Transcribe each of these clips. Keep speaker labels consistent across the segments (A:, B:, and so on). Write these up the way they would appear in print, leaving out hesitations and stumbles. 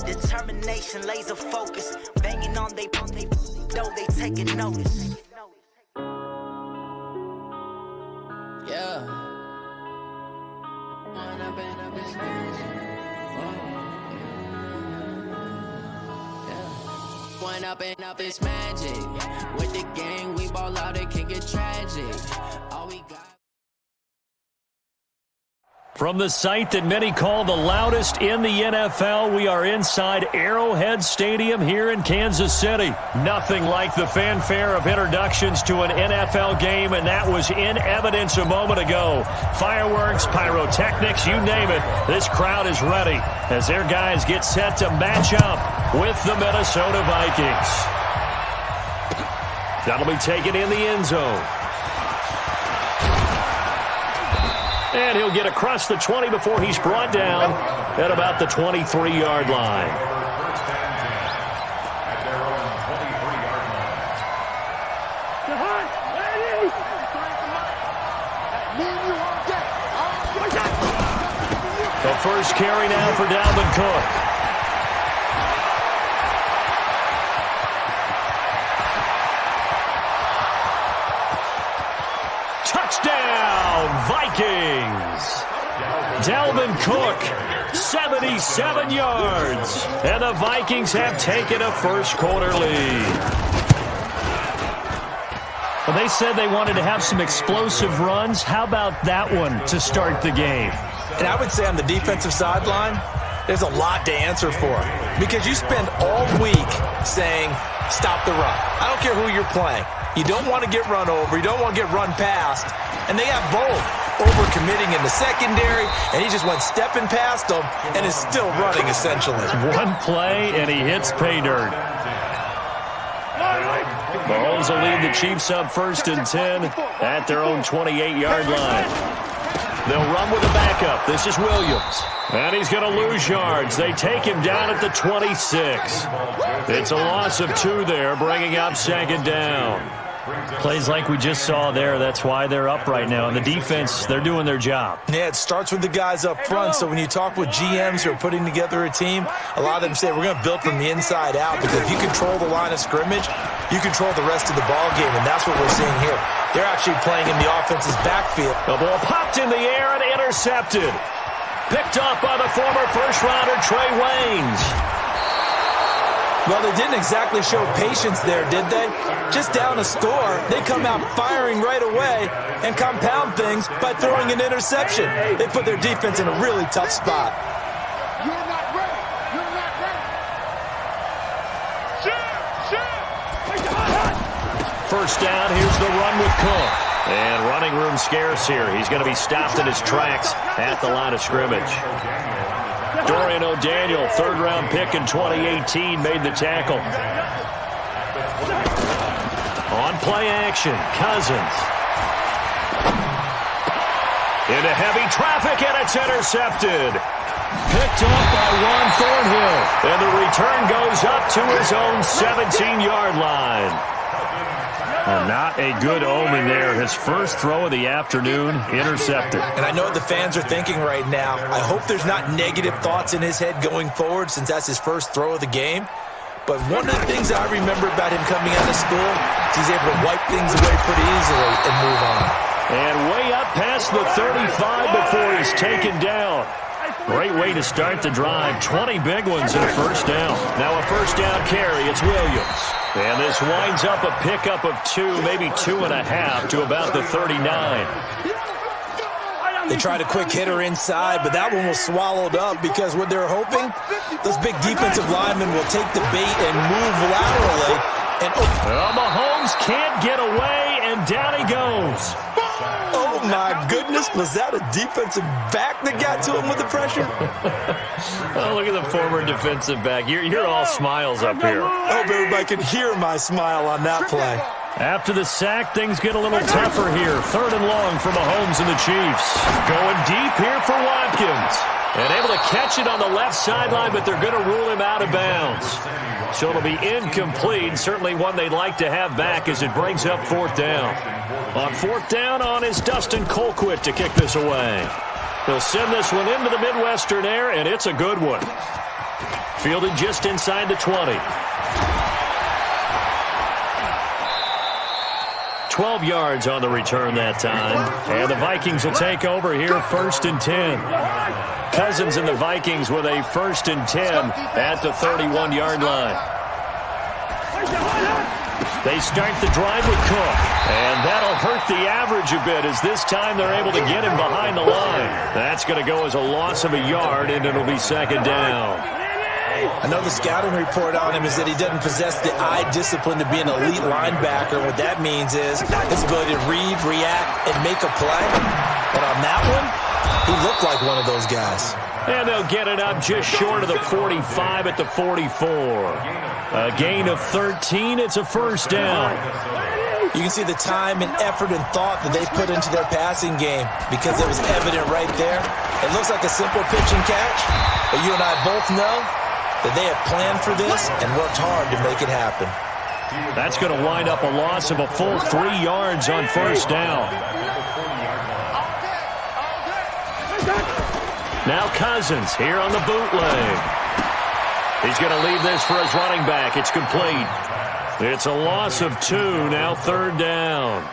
A: Determination, laser focus, banging on they know they taking notice.
B: Yeah. One up and up is magic. With the gang, we ball out, it can get tragic. All we got.
C: From the site that many call the loudest in the NFL, we are inside Arrowhead Stadium here in Kansas City. Nothing like the fanfare of introductions to an NFL game, and that was in evidence a moment ago. Fireworks, pyrotechnics, you name it. This crowd is ready as their guys get set to match up with the Minnesota Vikings. That'll be taken in the end zone. And he'll get across the 20 before he's brought down at about the 23-yard line. The first carry now for Dalvin Cook. Touchdown, Vikings! Dalvin Cook, 77 yards. And the Vikings have taken a first-quarter lead. Well, they said they wanted to have some explosive runs. How about that one to start the game?
D: And I would say on the defensive sideline, there's a lot to answer for. Because you spend all week saying, stop the run. I don't care who you're playing. You don't want to get run over. You don't want to get run past. And they have both. Over-committing in the secondary, and he just went stepping past them and is still running, essentially.
C: One play, and he hits pay dirt. Mahomes will lead the Chiefs up 1st and 10 at their own 28-yard line. They'll run with a backup. This is Williams. And he's going to lose yards. They take him down at the 26. It's a loss of 2 there, bringing up 2nd down. Plays like we just saw there. That's why they're up right now. And the defense, they're doing their job.
D: Yeah, it starts with the guys up front. So when you talk with GMs who are putting together a team, a lot of them say we're going to build from the inside out. Because if you control the line of scrimmage, you control the rest of the ball game. And that's what we're seeing here. They're actually playing in the offense's backfield.
C: The ball popped in the air and intercepted. Picked up by the former first-rounder Trey Waynes.
D: Well, they didn't exactly show patience there, did they? Just down a score, they come out firing right away and compound things by throwing an interception. They put their defense in a really tough spot.
E: You're not ready. You're not ready.
C: First down, here's the run with Cook. And running room scarce here. He's going to be stopped in his tracks at the line of scrimmage. Dorian O'Daniel, 3rd-round pick in 2018, made the tackle. On play action, Cousins. Into heavy traffic, and it's intercepted. Picked up by Juan Thornhill. And the return goes up to his own 17-yard line. And not a good omen there. His first throw of the afternoon, intercepted.
D: And I know what the fans are thinking right now. I hope there's not negative thoughts in his head going forward since that's his first throw of the game. But one of the things I remember about him coming out of school is he's able to wipe things away pretty easily and move on.
C: And way up past the 35 before he's taken down. Great way to start the drive. 20 big ones in a first down. Now a first down carry. It's Williams. And this winds up a pickup of 2, maybe 2.5 to about the 39.
D: They tried a quick hitter inside, but that one was swallowed up because what they're hoping, those big defensive linemen will take the bait and move laterally. And
C: Mahomes can't get away, and down he goes.
D: Oh, my goodness. Was that a defensive back that got to him with the pressure?
C: Oh, look at the former defensive back. You're all smiles up here.
D: I hope everybody can hear my smile on that play.
C: After the sack, things get a little tougher here. 3rd and long for Mahomes and the Chiefs. Going deep here for Watkins. And able to catch it on the left sideline, but they're going to rule him out of bounds. So it'll be incomplete. Certainly one they'd like to have back as it brings up 4th down. On 4th down on is Dustin Colquitt to kick this away. He'll send this one into the Midwestern air, and it's a good one. Fielded just inside the 20. 12 yards on the return that time. And the Vikings will take over here 1st and 10. Cousins and the Vikings with a 1st and 10 at the 31-yard line. They start the drive with Cook. And that'll hurt the average a bit as this time they're able to get him behind the line. That's going to go as a loss of a yard, and it'll be 2nd down.
D: I know the scouting report on him is that he doesn't possess the eye discipline to be an elite linebacker. What that means is his ability to read, react, and make a play. But on that one, he looked like one of those guys.
C: And they'll get it up just short of the 45 at the 44. A gain of 13. It's a 1st down.
D: You can see the time and effort and thought that they put into their passing game because it was evident right there. It looks like a simple pitch and catch, but you and I both know that they have planned for this and worked hard to make it happen.
C: That's going to wind up a loss of a full 3 yards on 1st down. Now Cousins here on the bootleg. He's going to leave this for his running back. It's complete. It's a loss of 2, now 3rd down.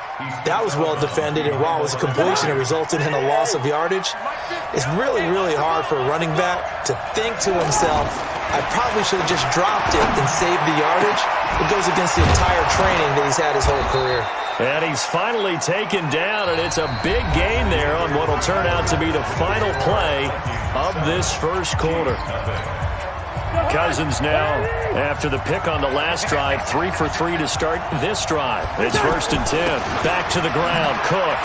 D: That was well defended, and while it was a completion, it resulted in a loss of yardage. It's really, really hard for a running back to think to himself, I probably should have just dropped it and saved the yardage. It goes against the entire training that he's had his whole career.
C: And he's finally taken down, and it's a big gain there on what will turn out to be the final play of this 1st quarter. Cousins now, after the pick on the last drive, 3 for 3 to start this drive. It's 1st and 10. Back to the ground. Cook.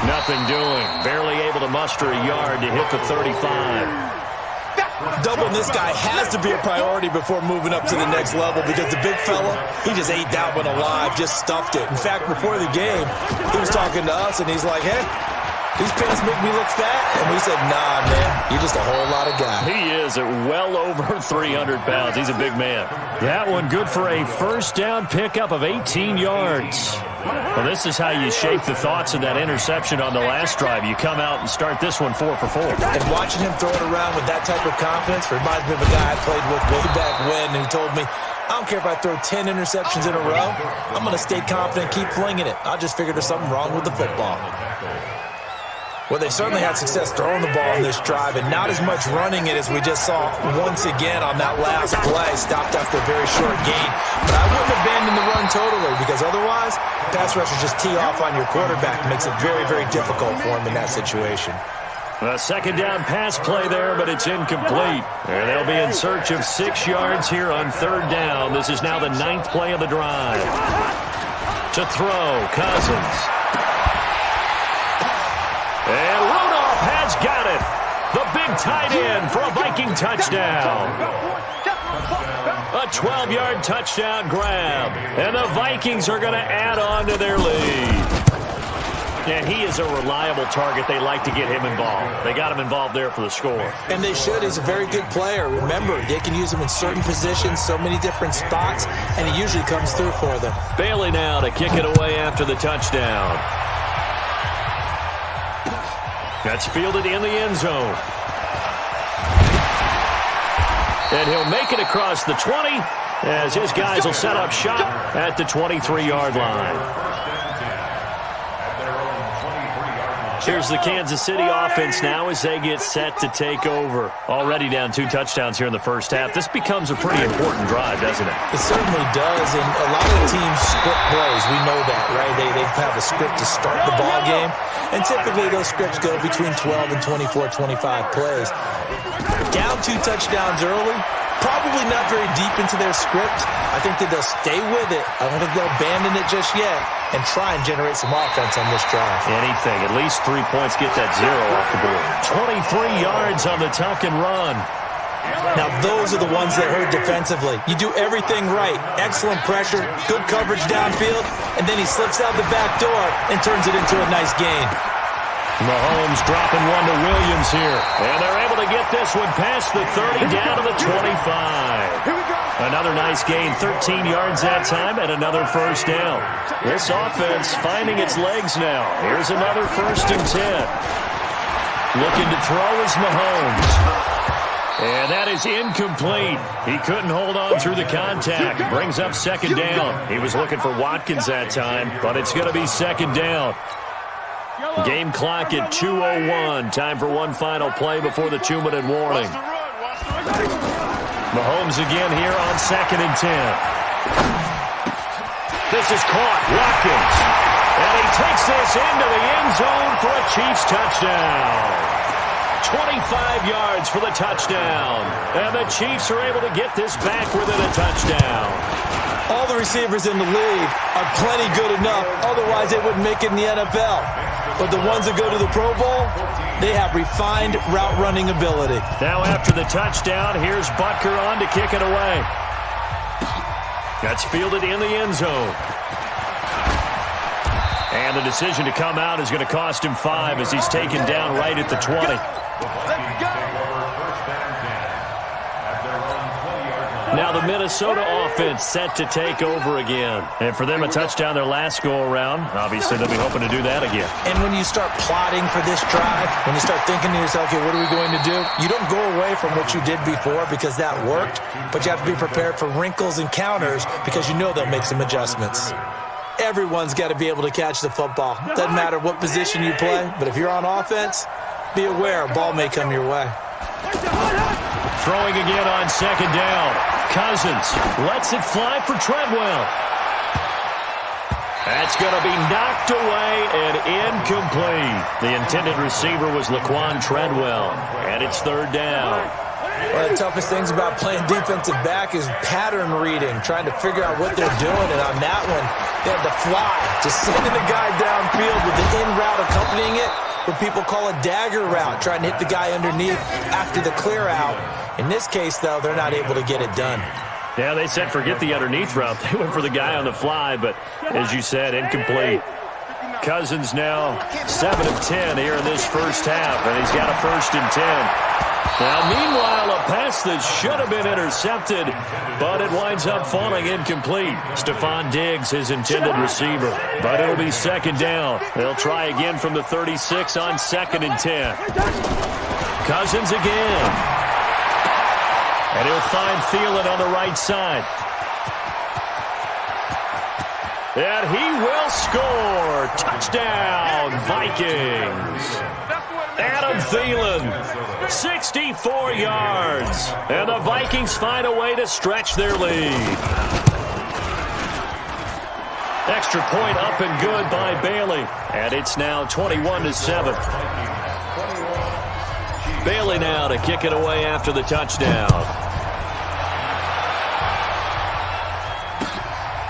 C: Nothing doing. Barely able to muster a yard to hit the 35.
D: Doubling this guy has to be a priority before moving up to the next level because the big fella, he just ate that one alive, just stuffed it. In fact, before the game, he was talking to us, and he's like, hey, these pants make me look fat. And we said, nah, man, you're just a whole lot of guy.
C: He is at well over 300 pounds. He's a big man. That one good for a 1st down pickup of 18 yards. Well, this is how you shape the thoughts of that interception on the last drive. You come out and start this one 4 for 4.
D: And watching him throw it around with that type of confidence reminds me of a guy I played with way back when who told me, I don't care if I throw 10 interceptions in a row. I'm going to stay confident, keep flinging it. I just figured there's something wrong with the football. Well, they certainly had success throwing the ball on this drive, and not as much running it as we just saw once again on that last play. Stopped after a very short gain. But I wouldn't abandon the run totally, because otherwise, pass rushers just tee off on your quarterback. It makes it very, very difficult for him in that situation.
C: A 2nd down pass play there, but it's incomplete. And they'll be in search of 6 yards here on 3rd down. This is now the 9th play of the drive. To throw, Cousins. And Rudolph has got it. The big tight end for a Viking touchdown. A 12-yard touchdown grab. And the Vikings are going to add on to their lead. And he is a reliable target. They like to get him involved. They got him involved there for the score.
D: And they should. He's a very good player. Remember, they can use him in certain positions, so many different spots, and he usually comes through for them.
C: Bailey now to kick it away after the touchdown. That's fielded in the end zone. And he'll make it across the 20 as his guys will set up shop at the 23-yard line. Here's the Kansas City offense now as they get set to take over. Already down 2 touchdowns here in the first half. This becomes a pretty important drive, doesn't it?
D: It certainly does, and a lot of teams script plays. We know that, right? They have a script to start the ball game, and typically those scripts go between 12 and 24, 25 plays. Down 2 touchdowns early, probably not very deep into their script. I think that they'll stay with it. I don't think they'll abandon it just yet and try and generate some offense on this drive.
C: Anything. At least 3 points, get that 0 off the board. 23 yards on the tuck and run.
D: Now, those are the ones that hurt defensively. You do everything right. Excellent pressure, good coverage downfield, and then he slips out the back door and turns it into a nice gain.
C: Mahomes dropping one to Williams here. And they're able to get this one past the 30 down to the 25. Another nice gain, 13 yards that time, and another first down. This offense finding its legs now. Here's another 1st and 10. Looking to throw is Mahomes. And that is incomplete. He couldn't hold on through the contact. Brings up 2nd down. He was looking for Watkins that time, but it's going to be 2nd down. Game clock at 2:01. Time for one final play before the 2-minute warning. Mahomes again here on 2nd and 10. This is caught. Watkins. And he takes this into the end zone for a Chiefs touchdown. 25 yards for the touchdown. And the Chiefs are able to get this back within a touchdown.
D: All the receivers in the league are plenty good enough. Otherwise, they wouldn't make it in the NFL. But the ones that go to the Pro Bowl, they have refined route running ability.
C: Now after the touchdown, here's Butker on to kick it away. That's fielded in the end zone. And the decision to come out is going to cost him 5 as he's taken down right at the 20. Now the Minnesota offense set to take over again. And for them, a touchdown their last go-around. Obviously, they'll be hoping to do that again.
D: And when you start plotting for this drive, when you start thinking to yourself, okay, what are we going to do? You don't go away from what you did before because that worked, but you have to be prepared for wrinkles and counters because you know they'll make some adjustments. Everyone's got to be able to catch the football. Doesn't matter what position you play, but if you're on offense, be aware a ball may come your way.
C: Throwing again on 2nd down. Cousins lets it fly for Treadwell. That's going to be knocked away and incomplete. The intended receiver was Laquan Treadwell, and it's 3rd down.
D: One of the toughest things about playing defensive back is pattern reading, trying to figure out what they're doing. And on that one, they had to fly, just sending the guy downfield with the in route accompanying it, what people call a dagger route, trying to hit the guy underneath after the clear out. In this case, though, they're not able to get it done.
C: Yeah, they said forget the underneath route. They went for the guy on the fly, but as you said, incomplete. Cousins now 7 of 10 here in this first half, and he's got a 1st and 10. Now, meanwhile, a pass that should have been intercepted, but it winds up falling incomplete. Stephon Diggs, his intended receiver, but it'll be 2nd down. They'll try again from the 36 on 2nd and 10. Cousins again. And he'll find Thielen on the right side. And he will score. Touchdown, Vikings. Adam Thielen, 64 yards. And the Vikings find a way to stretch their lead. Extra point up and good by Bailey. And it's now 21-7. Bailey now to kick it away after the touchdown.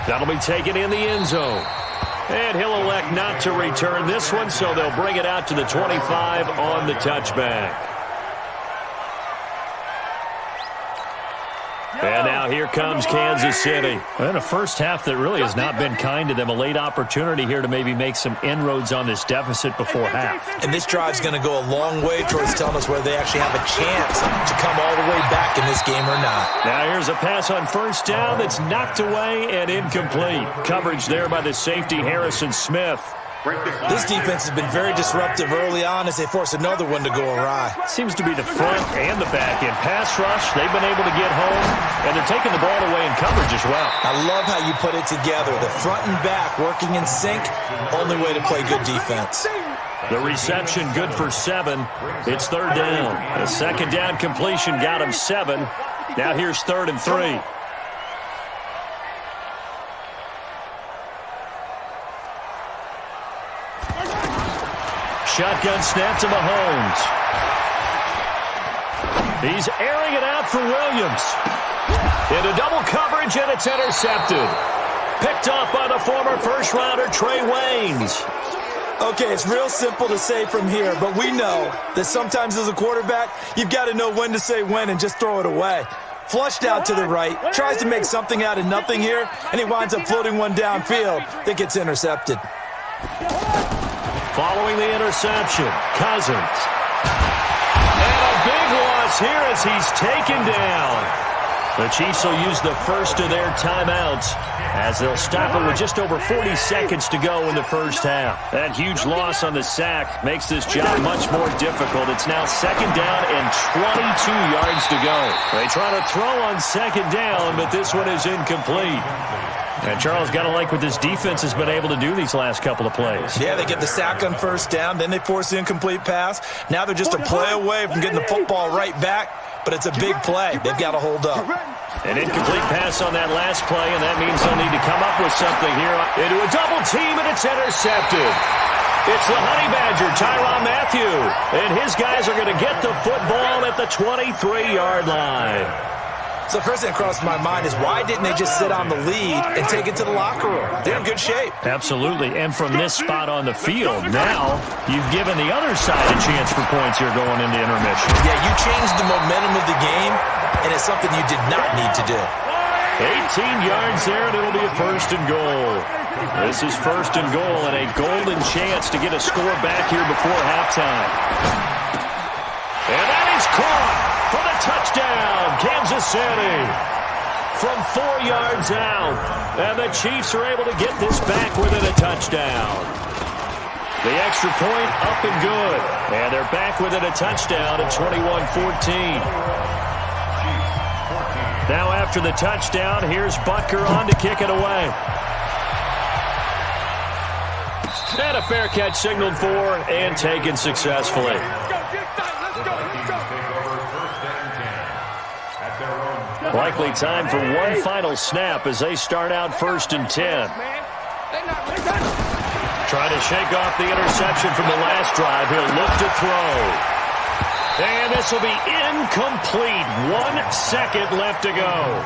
C: That'll be taken in the end zone. And he'll elect not to return this one, so they'll bring it out to the 25 on the touchback. And now here comes Kansas City. And a first half that really has not been kind to them. A late opportunity here to maybe make some inroads on this deficit before half.
D: And this drive's going to go a long way towards telling us whether they actually have a chance to come all the way back in this game or not.
C: Now here's a pass on 1st down that's knocked away and incomplete. Coverage there by the safety Harrison Smith.
D: This defense has been very disruptive early on as they force another one to go awry.
C: Seems to be the front and the back end. Pass rush, they've been able to get home, and they're taking the ball away in coverage as well.
D: I love how you put it together. The front and back working in sync, only way to play good defense.
C: The reception good for 7. It's 3rd down. The 2nd down completion got him 7. Now here's 3rd and 3. Shotgun snap to Mahomes. He's airing it out for Williams. Into double coverage, and it's intercepted. Picked off by the former first-rounder Trey Waynes.
D: Okay, it's real simple to say from here, but we know that sometimes as a quarterback, you've got to know when to say when and just throw it away. Flushed out to the right, tries to make something out of nothing here, and he winds up floating one downfield that gets intercepted.
C: Following the interception, Cousins. And a big loss here as he's taken down. The Chiefs will use the first of their timeouts as they'll stop it with just over 40 seconds to go in the first half. That huge loss on the sack makes this job much more difficult. It's now second down and 22 yards to go. They try to throw on second down, but this one is incomplete. And Charles, got to like what this defense has been able to do these last couple of plays.
D: Yeah, they get the sack on first down, then they force the incomplete pass. Now they're just a play away from getting the football right back. But it's a big play. They've got to hold up.
C: An incomplete pass on that last play, and that means they'll need to come up with something here. Into a double team, and it's intercepted. It's the Honey Badger, Tyrann Mathieu. And his guys are going to get the football at the 23-yard line.
D: So the first thing that crossed my mind is why didn't they just sit on the lead and take it to the locker room? They're in good shape.
C: Absolutely. And from this spot on the field, now you've given the other side a chance for points here going into intermission.
D: Yeah, you changed the momentum of the game, and it's something you did not need to do.
C: 18 yards there, and it'll be a first and goal. This is first and goal and a golden chance to get a score back here before halftime. And that is caught for the touchdown, Kansas City. From 4 yards out, and the Chiefs are able to get this back within a touchdown. The extra point up and good, and they're back within a touchdown at 21-14. Now after the touchdown, here's Butker on to kick it away. And a fair catch signaled for and taken successfully. Likely time for one final snap as they start out 1st and 10. Trying to shake off the interception from the last drive. He'll look to throw. And this will be incomplete. 1 second left to go.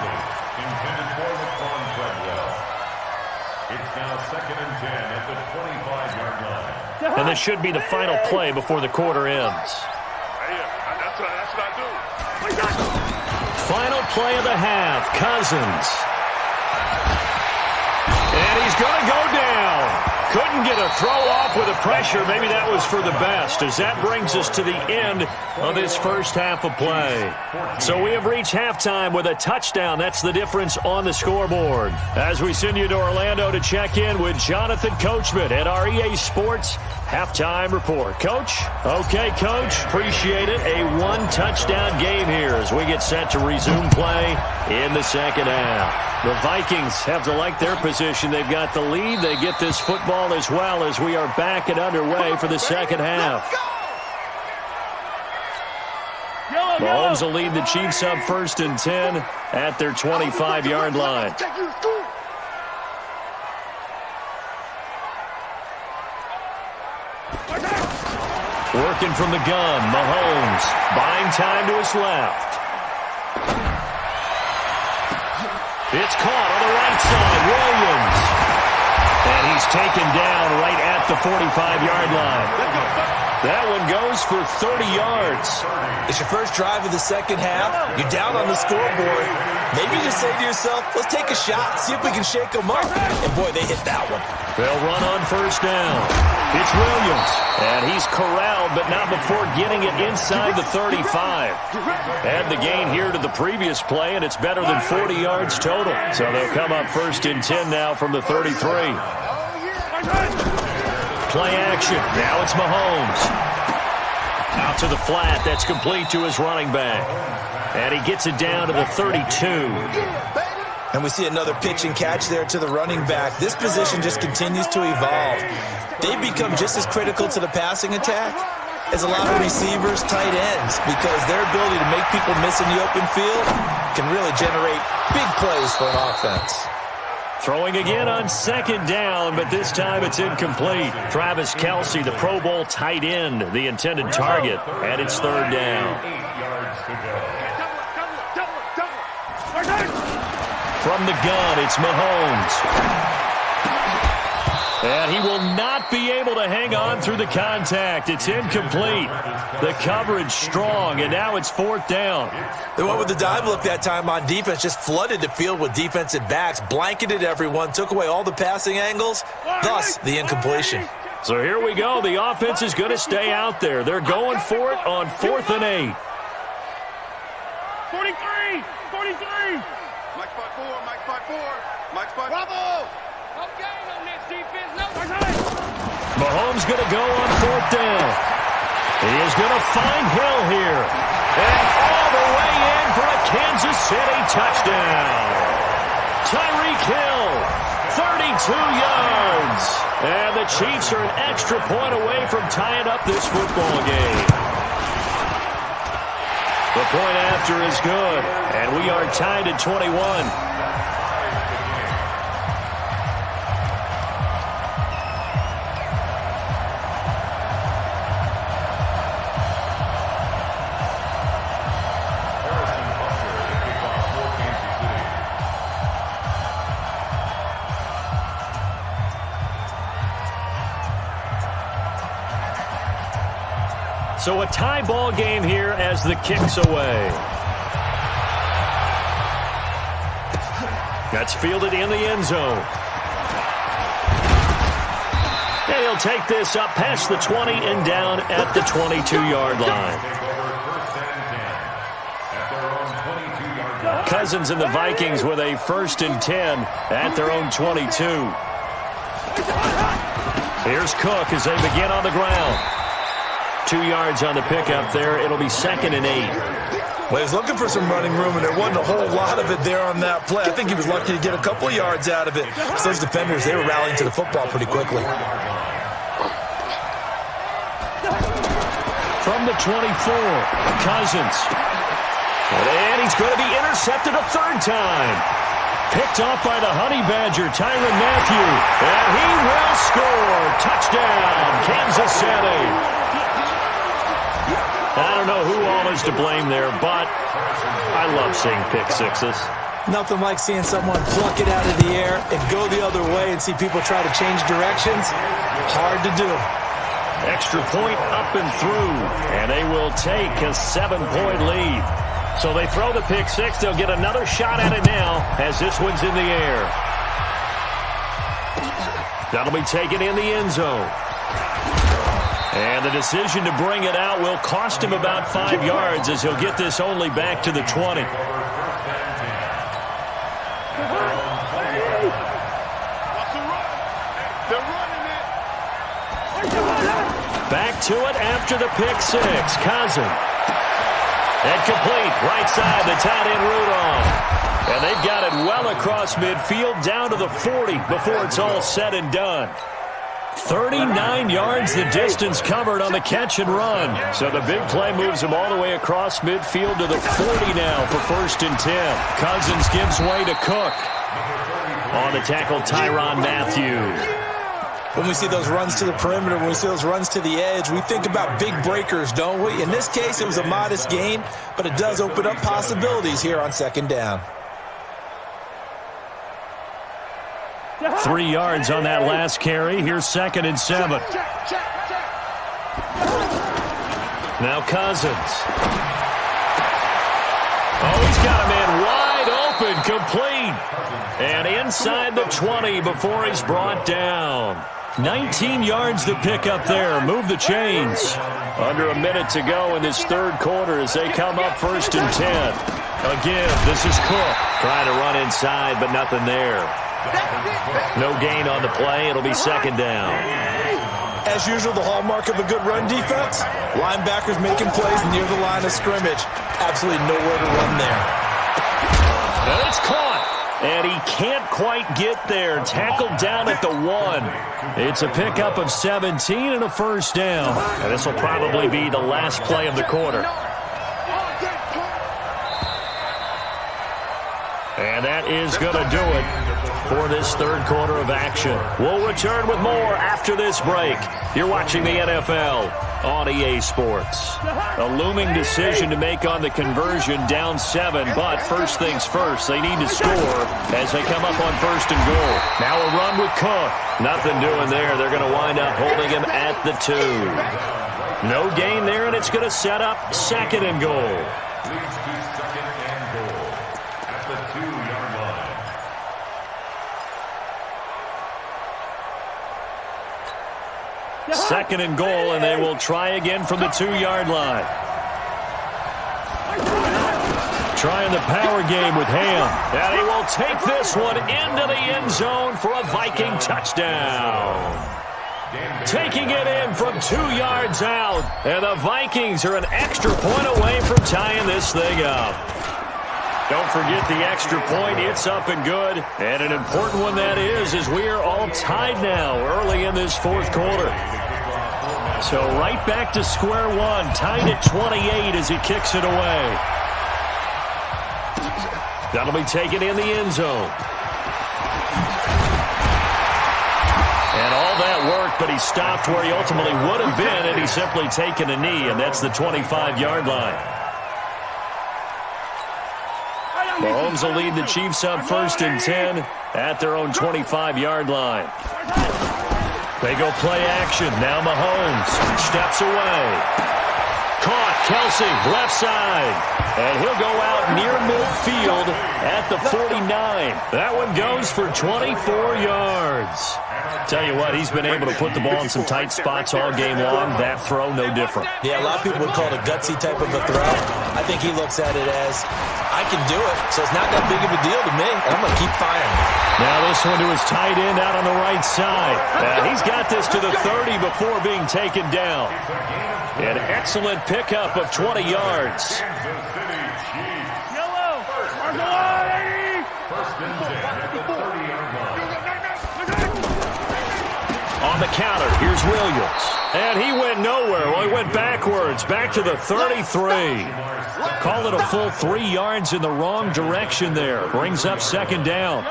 F: It's now 2nd and 10 at the 25-yard line.
C: And this should be the final play before the quarter ends.
E: That's what I do.
C: Final play of the half, Cousins. And he's going to go down. Couldn't get a throw off with the pressure. Maybe that was for the best, as that brings us to the end of this first half of play. So we have reached halftime with a touchdown. That's the difference on the scoreboard. As we send you to Orlando to check in with Jonathan Coachman at our EA Sports Halftime Report. Coach? Okay, Coach. Appreciate it. A 1-touchdown game here as we get set to resume play in the second half. The Vikings have to like their position. They've got the lead. They get this football as well as we are back and underway for the second half. Mahomes will lead the Chiefs up 1st and 10 at their 25-yard line. Working from the gun, Mahomes buying time to his left. It's caught on the right side, Williams. And he's taken down right at the 45-yard line. That one goes for 30 yards.
D: It's your first drive of the second half. You're down on the scoreboard. Maybe you just say to yourself, let's take a shot, see if we can shake them up. And boy, they hit that one.
C: They'll run on first down. It's Williams. And he's corralled, but not before getting it inside the 35. Add the gain here to the previous play, and it's better than 40 yards total. So they'll come up 1st and 10 now from the 33. Play action. Now it's Mahomes. Out to the flat. That's complete to his running back. And he gets it down to the 32.
D: And we see another pitch and catch there to the running back. This position just continues to evolve. They become just as critical to the passing attack as a lot of receivers, tight ends, because their ability to make people miss in the open field can really generate big plays for an offense.
C: Throwing again on second down, but this time it's incomplete. Travis Kelce, the Pro Bowl tight end, the intended target, and it's 3rd down.
F: 8 yards to go.
C: From the gun, it's Mahomes. And he will not be able to hang on through the contact. It's incomplete. The coverage strong, and now it's 4th down.
D: They went with the dive look that time on defense, just flooded the field with defensive backs, blanketed everyone, took away all the passing angles, thus the incompletion.
C: So here we go. The offense is going to stay out there. They're going for it on 4th and 8.
E: 43! 43! Mike 5-4, Mike 5-4, Mike 5-4. Bravo! Okay, on this defense, no.
C: Mahomes going to go on 4th down. He is going to find Hill here. And all the way in for a Kansas City touchdown. Tyreek Hill, 32 yards. And the Chiefs are an extra point away from tying up this football game. The point after is good, and we are tied at 21. So a tie ball game here as the kick's away. That's fielded in the end zone. And he'll take this up past the 20 and down at the 22-yard line. Cousins and the Vikings with a 1st and 10 at their own 22. Here's Cook as they begin on the ground. 2 yards on the pickup there. It'll be 2nd and 8.
D: Well, he's looking for some running room, and there wasn't a whole lot of it there on that play. I think he was lucky to get a couple of yards out of it. So those defenders, they were rallying to the football pretty quickly.
C: From the 24, Cousins. And he's going to be intercepted a 3rd time. Picked off by the Honey Badger, Tyrann Mathieu. And he will score. Touchdown, Kansas City. I don't know who all is to blame there, but I love seeing pick sixes.
D: Nothing like seeing someone pluck it out of the air and go the other way and see people try to change directions. Hard to do.
C: Extra point up and through, and they will take a 7-point lead. So they throw the pick six. They'll get another shot at it now as this one's in the air. That'll be taken in the end zone. And the decision to bring it out will cost him about 5 yards as he'll get this only back to the 20. Back to it after the pick six. Cousins. And complete. Right side, the tight end Rudolph. And they've got it well across midfield down to the 40 before it's all said and done. 39 yards the distance covered on the catch and run. So the big play moves him all the way across midfield to the 40 now for 1st and 10. Cousins gives way to Cook. On the tackle, Tyrann Mathieu.
D: When we see those runs to the perimeter, when we see those runs to the edge, we think about big breakers, don't we? In this case, it was a modest gain, but it does open up possibilities here on 2nd down.
C: 3 yards on that last carry. Here's 2nd and 7. Now Cousins. Oh, he's got a man wide open, complete. And inside the 20 before he's brought down. 19 yards to pick up there. Move the chains. Under a minute to go in this 3rd quarter as they come up 1st and 10. Again, this is Cook. Trying to run inside, but nothing there. No gain on the play. It'll be 2nd down.
D: As usual, the hallmark of a good run defense, linebackers making plays near the line of scrimmage. Absolutely nowhere to run there.
C: And it's caught. And he can't quite get there. Tackled down at the 1. It's a pickup of 17 and a 1st down. And this will probably be the last play of the quarter. And that is going to do it for this third quarter of action. We'll return with more after this break. You're watching the NFL on EA Sports. A looming decision to make on the conversion, down 7, but first things first, they need to score as they come up on first and goal. Now a run with Cook. Nothing doing there. They're going to wind up holding him at the 2. No gain there, and it's going to set up second and goal.
F: Leads to second and goal at the 2-yard line.
C: Second and goal, and they will try again from the 2-yard line. Trying the power game with Ham. And he will take this one into the end zone for a Viking touchdown. Taking it in from 2 yards out. And the Vikings are an extra point away from tying this thing up. Don't forget the extra point. It's up and good. And an important one that is, as we are all tied now early in this fourth quarter. So right back to square one, tied at 28 as he kicks it away. That'll be taken in the end zone. And all that worked, but he stopped where he ultimately would have been, and he's simply taken a knee, and that's the 25-yard line. Mahomes will lead the Chiefs up first and 10 at their own 25-yard line. They go play action. Now Mahomes steps away. Caught. Kelsey, left side. And he'll go out near midfield at the 49. That one goes for 24 yards. Tell you what, he's been able to put the ball in some tight spots all game long. That throw, no different.
D: Yeah, a lot of people would call it a gutsy type of a throw. I think he looks at it as, I can do it, so it's not that big of a deal to me, and I'm going to keep firing.
C: Now this one to his tight end out on the right side. He's got this to the 30 before being taken down. An excellent pickup of 20 yards.
E: Yellow.
F: First and 10 at the 30-yard line.
C: On the counter, here's Williams. And he went nowhere. Well, he went backwards, back to the 33. Call it a full 3 yards in the wrong direction there. Brings up second down.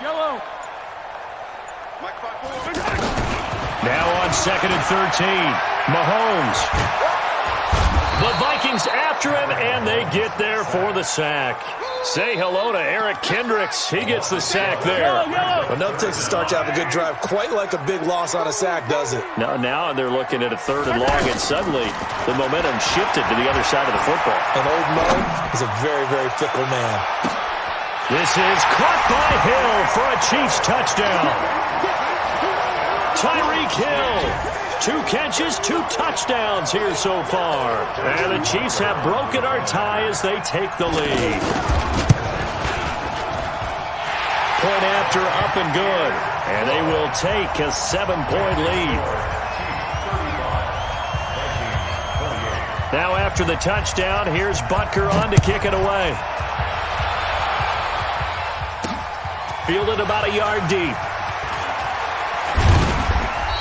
E: Yellow.
C: Now on second and 13. Mahomes. The Vikings after him, and they get there for the sack. Say hello to Eric Kendricks. He gets the sack there.
D: Enough takes to start to have a good drive. Quite like a big loss on a sack, does it?
C: Now they're looking at a third and long, and suddenly the momentum shifted to the other side of the football.
D: And old Mo is a very, very fickle man.
C: This is caught by Hill for a Chiefs touchdown. Tyreek Hill. 2 catches, 2 touchdowns here so far. And the Chiefs have broken our tie as they take the lead. Point after up and good. And they will take a 7-point lead. Now after the touchdown, here's Butker on to kick it away. Fielded about a yard deep.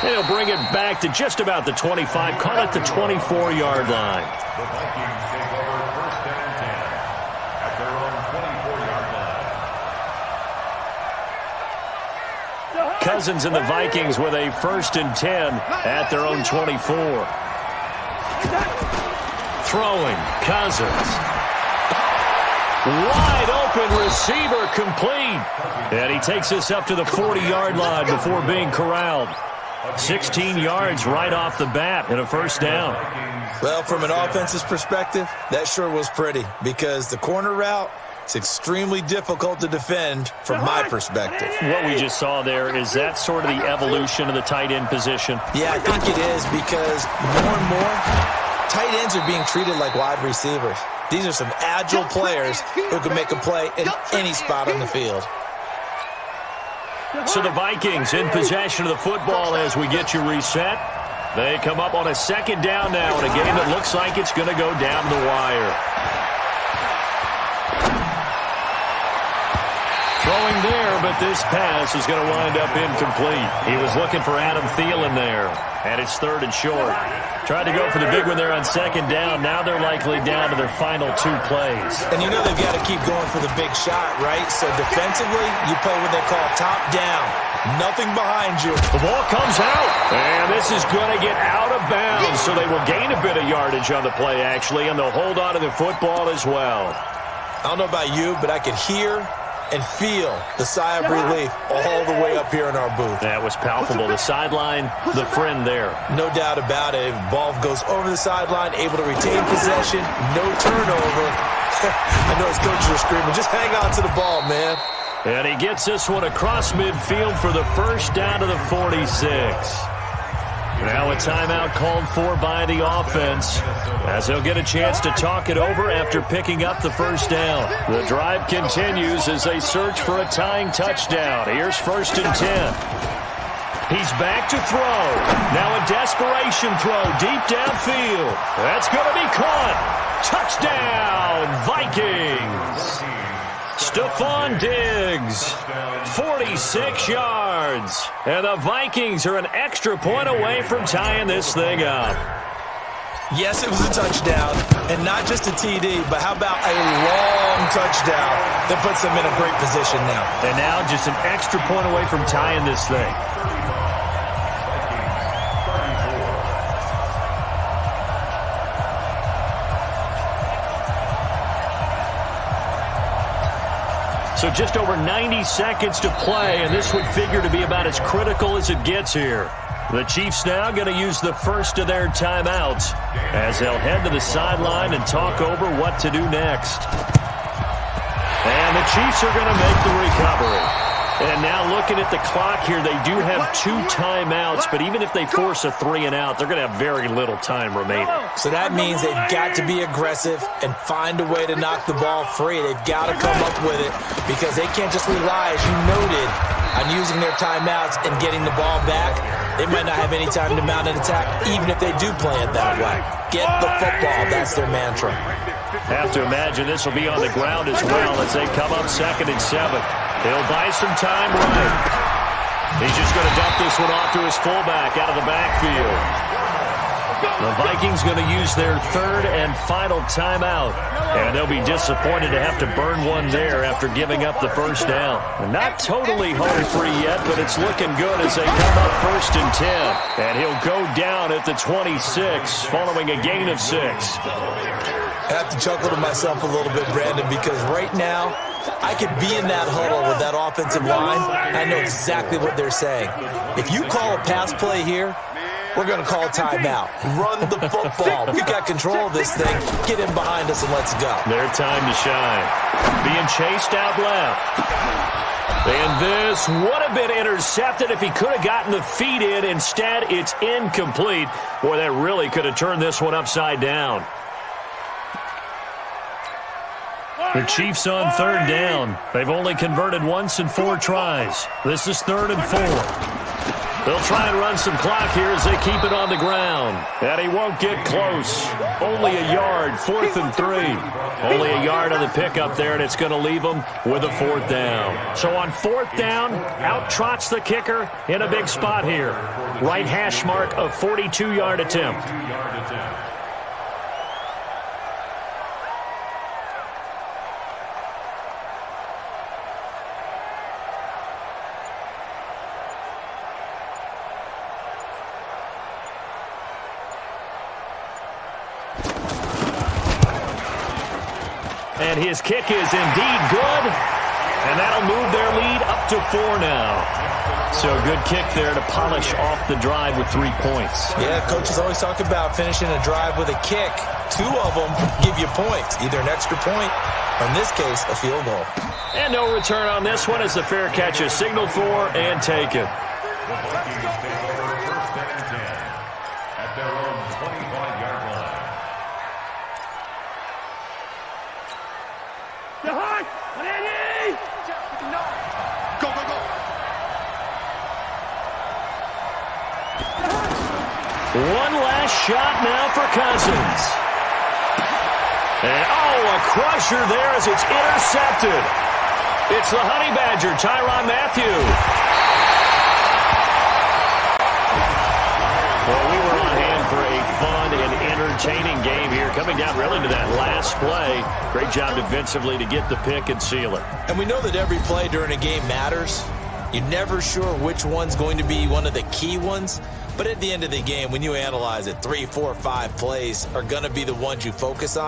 C: And he'll bring it back to just about the 25. Call it the 24-yard line.
F: The Vikings take over first and 10 at their own 24-yard line.
C: Cousins and the Vikings with a first and 10 at their own 24. Throwing, Cousins. Wide open receiver complete. And he takes this up to the 40-yard line before being corralled. 16 yards right off the bat and a first down.
D: Well, from an offense's perspective, that sure was pretty because the corner route is extremely difficult to defend from my perspective.
C: What we just saw there, is that sort of the evolution of the tight end position?
D: Yeah, I think it is because more and more, tight ends are being treated like wide receivers. These are some agile players who can make a play in any spot on the field.
C: So the Vikings in possession of the football as we get you reset. They come up on a second down now in a game that looks like it's going to go down the wire. Throwing there, but but this pass is going to wind up incomplete. He was looking for Adam Thielen there, and it's 3rd and short. Tried to go for the big one there on 2nd down. Now they're likely down to their final 2 plays.
D: And you know they've got to keep going for the big shot, right? So defensively, you play what they call top down. Nothing behind you.
C: The ball comes out, and this is going to get out of bounds, so they will gain a bit of yardage on the play, actually, and they'll hold on to the football as well.
D: I don't know about you, but I could hear and feel the sigh of relief all the way up here in our booth.
C: That was palpable. The sideline, the friend there.
D: No doubt about it. Ball goes over the sideline, able to retain possession, no turnover. I know his coaches are screaming, just hang on to the ball, man.
C: And he gets this one across midfield for the first down to the 46. Now a timeout called for by the offense as they'll get a chance to talk it over after picking up the first down. The drive continues as they search for a tying touchdown. Here's 1st and 10. He's back to throw. Now a desperation throw deep downfield. That's going to be caught. Touchdown, Vikings. Stephon Diggs, 46 yards. And the Vikings are an extra point away from tying this thing up.
D: Yes, it was a touchdown, and not just a TD, but how about a long touchdown that puts them in a great position now.
C: And now just an extra point away from tying this thing. So just over 90 seconds to play, and this would figure to be about as critical as it gets here. The Chiefs now going to use the first of their timeouts as they'll head to the sideline and talk over what to do next. And the Chiefs are going to make the recovery. And now looking at the clock here, they do have 2 timeouts, but even if they force a 3-and-out, they're going to have very little time remaining.
D: So that means they've got to be aggressive and find a way to knock the ball free. They've got to come up with it because they can't just rely, as you noted, on using their timeouts and getting the ball back. They might not have any time to mount an attack, even if they do play it that way. Get the football. That's their mantra.
C: Have to imagine this will be on the ground as well as they come up 2nd and 7. He'll buy some time right. He's just going to dump this one off to his fullback out of the backfield. The Vikings going to use their 3rd and final timeout. And they'll be disappointed to have to burn one there after giving up the first down. Not totally home free yet, but it's looking good as they come up 1st and 10. And he'll go down at the 26 following a gain of 6.
D: I have to chuckle to myself a little bit, Brandon, because right now I could be in that huddle with that offensive line. I know exactly what they're saying. If you call a pass play here, we're going to call a timeout. Run the football. We got control of this thing. Get in behind us and let's go.
C: Their time to shine. Being chased out left. And this would have been intercepted if he could have gotten the feet in. Instead, it's incomplete. Boy, that really could have turned this one upside down. The Chiefs on 3rd down. They've only converted once in 4 tries. This is 3rd and 4. They'll try and run some clock here as they keep it on the ground. And he won't get close. Only a yard, 4th and 3. Only a yard on the pickup there, and it's going to leave them with a 4th down. So on 4th down, out trots the kicker in a big spot here. Right hash mark of 42-yard attempt. And his kick is indeed good. And that'll move their lead up to 4 now. So a good kick there to polish off the drive with 3 points.
D: Yeah, coaches always talk about finishing a drive with a kick. 2 of them give you points, either an extra point or, in this case, a field goal.
C: And no return on this one as the fair catch is signaled for and taken.
F: At their own 25-yard line.
E: Go, go, go.
C: One last shot now for Cousins. And, a crusher there as it's intercepted. It's the Honey Badger, Tyrann Mathieu. Well, we were on hand for a fun and entertaining game here, coming down really to that last play. Great job defensively to get the pick and seal it.
D: And we know that every play during a game matters. You're never sure which one's going to be one of the key ones. But at the end of the game, when you analyze it, 3, 4, 5 plays are going to be the ones you focus on.